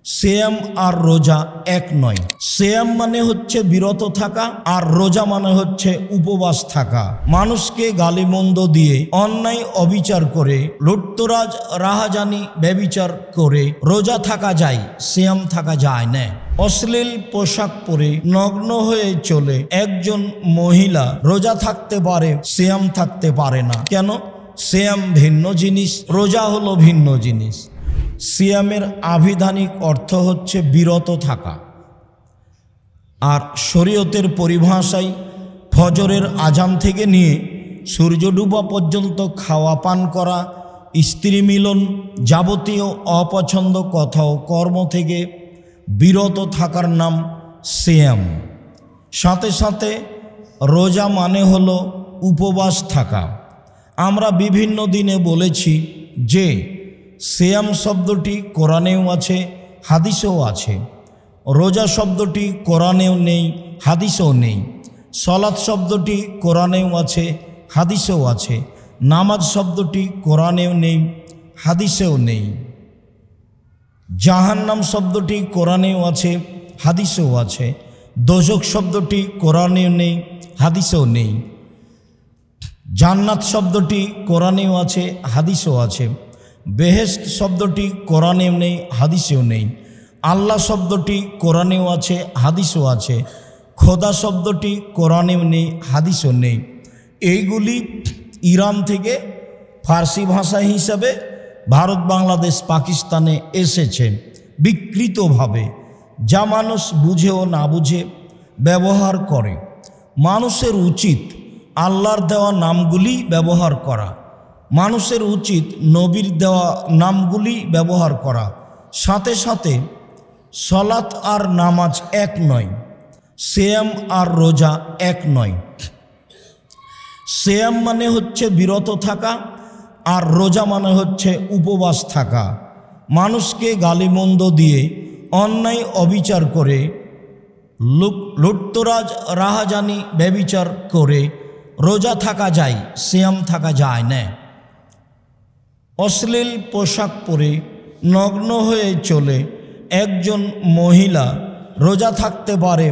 সিয়াম আর রোজা এক নয়। সিয়াম মানে হচ্ছে বিরত থাকা, আর রোজা মানে হচ্ছে উপবাস থাকা। মানুষকে গালিমন্দ দিয়ে, অন্যায় অবিচার করে, লুটতরাজ রাহাজানি ব্যভিচার করে রোজা থাকা যায়, সিয়াম থাকা যায় না। অশ্লীল পোশাক পরে নগ্ন হয়ে চলে একজন মহিলা রোজা থাকতে পারে, সিয়াম থাকতে পারে না। কেন? সিয়াম ভিন্ন জিনিস, রোজা হলো ভিন্ন জিনিস। সিয়ামের আবিধানিক অর্থ হচ্ছে বিরত থাকা, আর শরীয়তের পরিভাষায় ফজরের আজান থেকে নিয়ে সূর্য ডুবা পর্যন্ত খাওয়া পান করা, স্ত্রী মিলন, যাবতীয় অপছন্দ কথা ও কর্ম থেকে বিরত থাকার নাম সিয়াম। সাথে সাথে রোজা মানে হলো উপবাস থাকা। আমরা বিভিন্ন দিনে বলেছি যে সিয়াম শব্দটি কোরআনেও আছে, হাদিসেও আছে। রোজা শব্দটি কোরআনেও নেই, হাদিসেও নেই। সালাত শব্দটি কোরআনেও আছে, হাদিসেও আছে। নামাজ শব্দটি কোরআনেও নেই, হাদিসেও নেই। জাহান্নাম শব্দটি কোরআনেও আছে, হাদিসেও আছে। দোজখ শব্দটি কোরআনেও নেই, হাদিসেও নেই। জান্নাত শব্দটি কোরআনেও আছে, হাদিসেও আছে। বেহেশত শব্দটি কোরআনেও নেই, হাদিসেও নেই। আল্লাহ শব্দটি কোরআনেও আছে, হাদিসেও আছে। খোদা শব্দটি কোরআনেও নেই, হাদিসেও নেই। এইগুলি ইরান থেকে ফার্সি ভাষা হিসাবে ভারত, বাংলাদেশ, পাকিস্তানে এসেছে বিকৃতভাবে, যা মানুষ বুঝে ও না বুঝে ব্যবহার করে। মানুষের উচিত আল্লাহর দেওয়া নামগুলি ব্যবহার করা, মানুষের উচিত নবীর দেওয়া নামগুলি ব্যবহার করা। সাথে সাথে সালাত আর নামাজ এক নয়, সিয়াম আর রোজা এক নয়। সিয়াম মানে হচ্ছে বিরত থাকা, আর রোজা মানে হচ্ছে উপবাস থাকা। মানুষকে গালিমন্দ দিয়ে, অন্যায় অবিচার করে, লুটতরাজ রাহাজানি ব্যভিচার করে রোজা থাকা যায়, সিয়াম থাকা যায় না। অশ্লীল পোশাক পরে নগ্ন হয়ে চলে একজন মহিলা রোজা থাকতে পারে,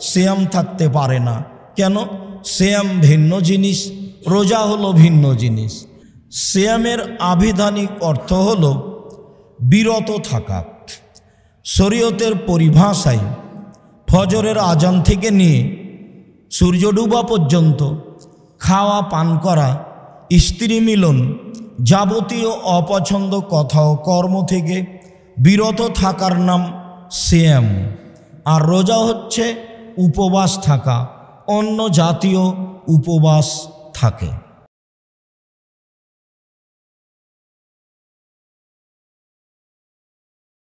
সিয়াম থাকতে পারে না। কেন? সিয়াম ভিন্ন জিনিস, রোজা হলো ভিন্ন জিনিস। সিয়ামের আবিধানিক অর্থ হলো বিরত থাকা। শরীয়তের পরিভাষায় ফজরের আজান থেকে নিয়ে সূর্য ডুবা পর্যন্ত খাওয়া পান করা, স্ত্রী মিলন, যাবতীয় অপছন্দ কথা ও কর্ম থেকে বিরত থাকার নাম সিয়াম। আর রোজা হচ্ছে উপবাস থাকা, অন্য জাতীয় উপবাস থাকে।